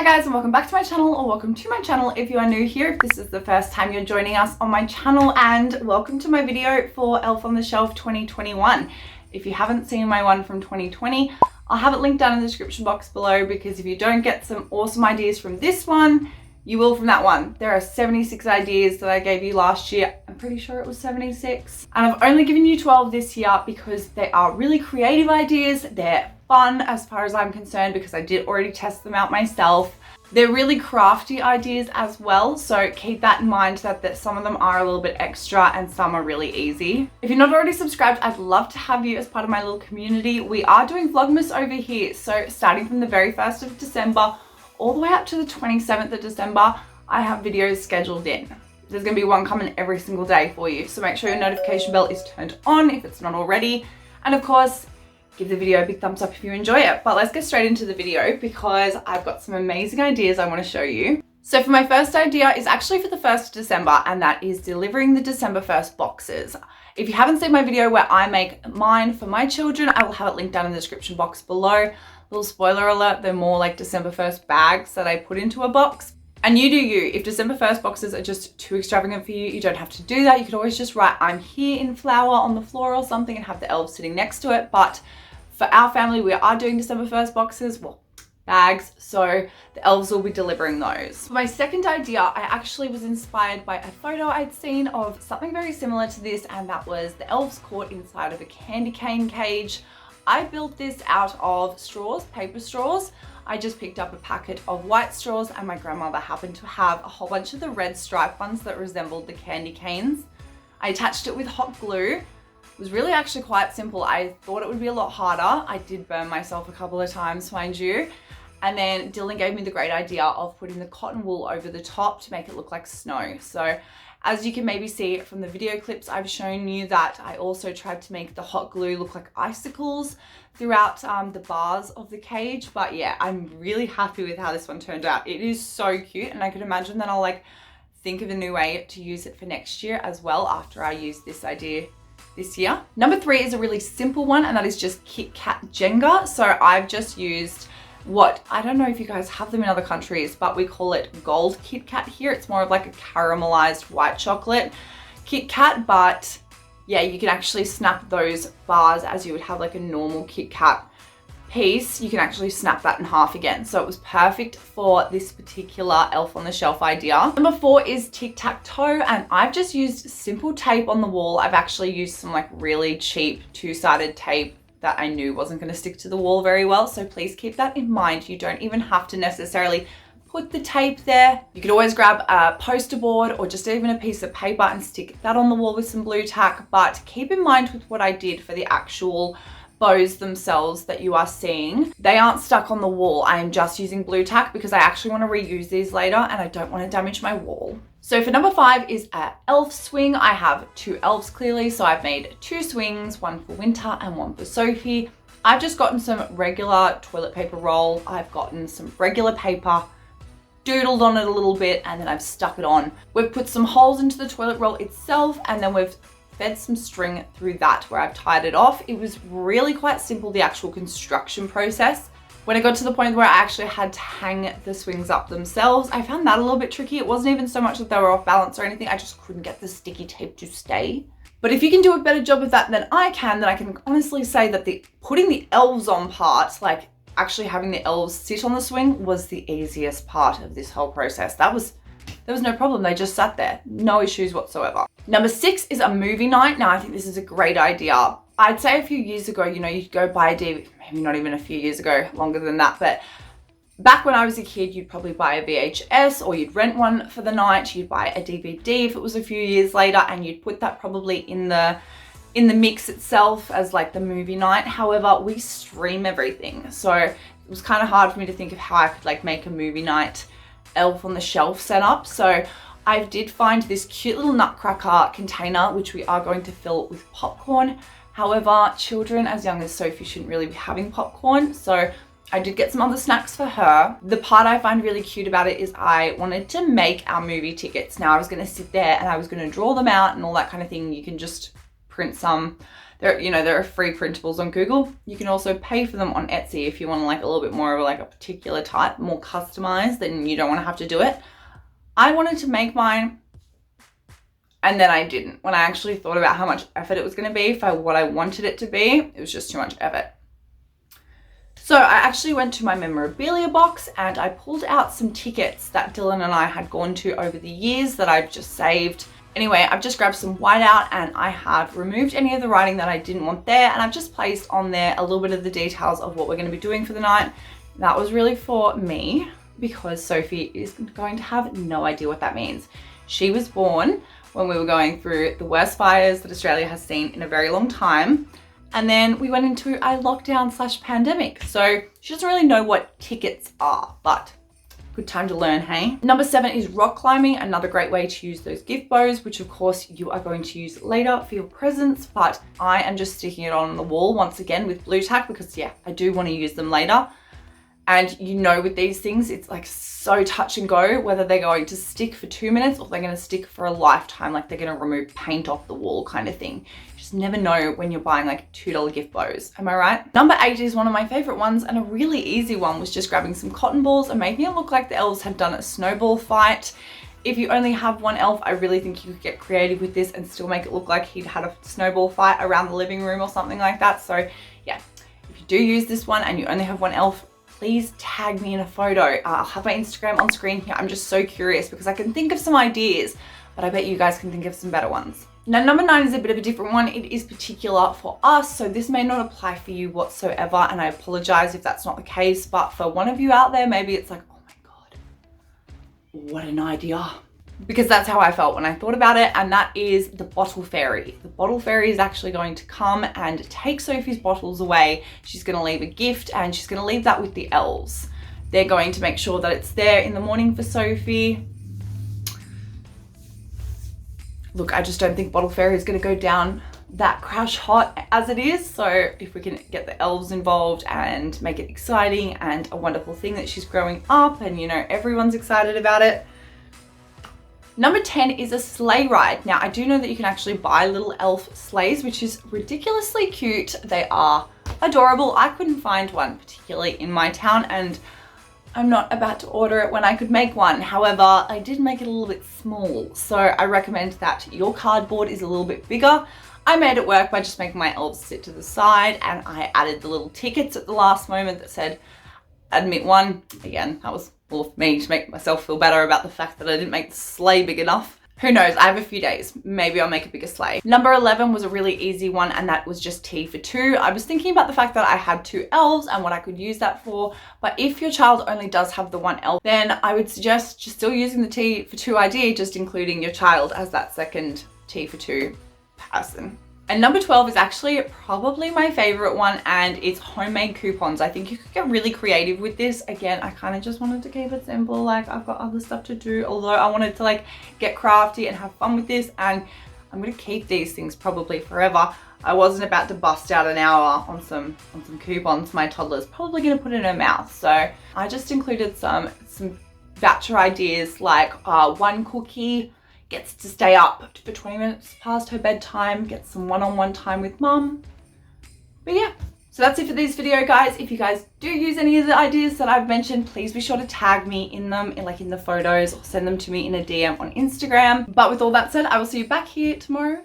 Hi guys, and welcome back to my channel, or welcome to my channel if you are new here, if this is the first time you're joining us on my channel, and welcome to my video for Elf on the Shelf 2021. If you haven't seen my one from 2020, I'll have it linked down in the description box below, because if you don't get some awesome ideas from this one, you will from that one. There are 76 ideas that I gave you last year. I'm pretty sure it was 76. And I've only given you 12 this year because they are really creative ideas. They're fun as far as I'm concerned, because I did already test them out myself. They're really crafty ideas as well, so keep that in mind that some of them are a little bit extra and some are really easy. If you're not already subscribed, I'd love to have you as part of my little community. We are doing Vlogmas over here, so starting from the very 1st of December all the way up to the 27th of December, I have videos scheduled in. There's going to be one coming every single day for you, so make sure your notification bell is turned on if it's not already, and of course give the video a big thumbs up if you enjoy it. But let's get straight into the video, because I've got some amazing ideas I want to show you. So for my first idea is actually for the 1st of December, and that is delivering the December 1st boxes. If you haven't seen my video where I make mine for my children, I will have it linked down in the description box below. Little spoiler alert, they're more like December 1st bags that I put into a box. And you do you. If December 1st boxes are just too extravagant for you, you don't have to do that. You could always just write "I'm here" in flower on the floor or something and have the elves sitting next to it. But for our family, we are doing December 1st boxes, well, bags, so the elves will be delivering those. For my second idea, I actually was inspired by a photo I'd seen of something very similar to this, and that was the elves caught inside of a candy cane cage. I built this out of straws, paper straws. I just picked up a packet of white straws, and my grandmother happened to have a whole bunch of the red striped ones that resembled the candy canes. I attached it with hot glue. It was really actually quite simple. I thought it would be a lot harder. I did burn myself a couple of times, mind you. And then Dylan gave me the great idea of putting the cotton wool over the top to make it look like snow. So as you can maybe see from the video clips I've shown you, that I also tried to make the hot glue look like icicles throughout the bars of the cage. But yeah, I'm really happy with how this one turned out. It is so cute, and I could imagine that I'll think of a new way to use it for next year as well after I use this idea this year. Number 3 is a really simple one, and that is just Kat Jenga. So I've just used what, I don't know if you guys have them in other countries, but we call it gold Kit Kat here. It's more of like a caramelized white chocolate Kit Kat, but yeah, you can actually snap those bars as you would have like a normal Kit Kat piece. You can actually snap that in half again. So it was perfect for this particular Elf on the Shelf idea. Number 4 is tic-tac-toe, and I've just used simple tape on the wall. I've actually used some like really cheap two-sided tape that I knew wasn't going to stick to the wall very well. So please keep that in mind. You don't even have to necessarily put the tape there. You could always grab a poster board or just even a piece of paper and stick that on the wall with some blue tack. But keep in mind with what I did for the actual bows themselves that you are seeing, they aren't stuck on the wall. I am just using blue tack because I actually want to reuse these later and I don't want to damage my wall. So for number 5 is an elf swing. I have 2 elves clearly, so I've made 2 swings, one for Winter and one for Sophie. I've just gotten some regular toilet paper roll. I've gotten some regular paper, doodled on it a little bit, and then I've stuck it on. We've put some holes into the toilet roll itself, and then we've fed some string through that where I've tied it off. It was really quite simple, the actual construction process. When I got to the point where I actually had to hang the swings up themselves, I found that a little bit tricky. It wasn't even so much that they were off balance or anything, I just couldn't get the sticky tape to stay. But if you can do a better job of that than I can, then I can honestly say that putting the elves on part, like actually having the elves sit on the swing, was the easiest part of this whole process. There was no problem, they just sat there, no issues whatsoever. Number 6 is a movie night. Now I think this is a great idea. I'd say a few years ago, you'd go buy a DVD, maybe not even a few years ago, longer than that, but back when I was a kid, you'd probably buy a VHS or you'd rent one for the night, you'd buy a DVD if it was a few years later, and you'd put that probably in the mix itself as like the movie night. However, we stream everything, so it was kind of hard for me to think of how I could like make a movie night Elf on the Shelf setup. So I did find this cute little nutcracker container, which we are going to fill with popcorn. However, children as young as Sophie shouldn't really be having popcorn, so I did get some other snacks for her. The part I find really cute about it is I wanted to make our movie tickets. Now I was going to sit there and I was going to draw them out and all that kind of thing. You can just print some. there are free printables on Google. You can also pay for them on Etsy if you want like a little bit more of like a particular type, more customized, then you don't want to have to do it. I wanted to make mine, and then I didn't. When I actually thought about how much effort it was going to be for what I wanted it to be, it was just too much effort. So I actually went to my memorabilia box and I pulled out some tickets that Dylan and I had gone to over the years that I've just saved. Anyway, I've just grabbed some whiteout and I have removed any of the writing that I didn't want there, and I've just placed on there a little bit of the details of what we're going to be doing for the night. That was really for me because Sophie is going to have no idea what that means. She was born when we were going through the worst fires that Australia has seen in a very long time. And then we went into a lockdown/pandemic. So she doesn't really know what tickets are, but good time to learn, hey? Number 7 is rock climbing, another great way to use those gift bows, which of course you are going to use later for your presents, but I am just sticking it on the wall once again with blue tack because yeah, I do want to use them later. And you know, with these things, it's like so touch and go, whether they're going to stick for 2 minutes or they're going to stick for a lifetime, like they're going to remove paint off the wall kind of thing. You just never know when you're buying like $2 gift bows. Am I right? Number 8 is one of my favorite ones, and a really easy one was just grabbing some cotton balls and making it look like the elves had done a snowball fight. If you only have one elf, I really think you could get creative with this and still make it look like he'd had a snowball fight around the living room or something like that. So yeah, if you do use this one and you only have one elf, please tag me in a photo. I'll have my Instagram on screen here. I'm just so curious because I can think of some ideas, but I bet you guys can think of some better ones. Now, number 9 is a bit of a different one. It is particular for us, so this may not apply for you whatsoever, and I apologize if that's not the case, but for one of you out there, maybe it's like, oh my God, what an idea. Because that's how I felt when I thought about it, and that is the bottle fairy. The bottle fairy is actually going to come and take Sophie's bottles away. She's going to leave a gift, and she's going to leave that with the elves. They're going to make sure that it's there in the morning for Sophie. Look, I just don't think bottle fairy is going to go down that crash hot as it is. So if we can get the elves involved and make it exciting and a wonderful thing that she's growing up and, you know, everyone's excited about it. Number 10 is a sleigh ride. Now, I do know that you can actually buy little elf sleighs, which is ridiculously cute. They are adorable. I couldn't find one particularly in my town, and I'm not about to order it when I could make one. However, I did make it a little bit small, so I recommend that your cardboard is a little bit bigger. I made it work by just making my elves sit to the side, and I added the little tickets at the last moment that said admit one. Again, that was all for me to make myself feel better about the fact that I didn't make the sleigh big enough. Who knows, I have a few days. Maybe I'll make a bigger sleigh. Number 11 was a really easy one, and that was just tea for 2. I was thinking about the fact that I had 2 elves and what I could use that for, but if your child only does have the 1 elf, then I would suggest just still using the tea for 2 idea, just including your child as that second tea for 2 person. And number 12 is actually probably my favorite one, and it's homemade coupons. I think you could get really creative with this. Again, I kind of just wanted to keep it simple. Like, I've got other stuff to do, although I wanted to like get crafty and have fun with this, and I'm going to keep these things probably forever. I wasn't about to bust out an hour on some coupons. My toddler's probably going to put in her mouth. So I just included some voucher ideas, like 1 cookie gets to stay up for 20 minutes past her bedtime, get some one-on-one time with mum. But yeah, so that's it for this video, guys. If you guys do use any of the ideas that I've mentioned, please be sure to tag me in them, in the photos, or send them to me in a DM on Instagram. But with all that said, I will see you back here tomorrow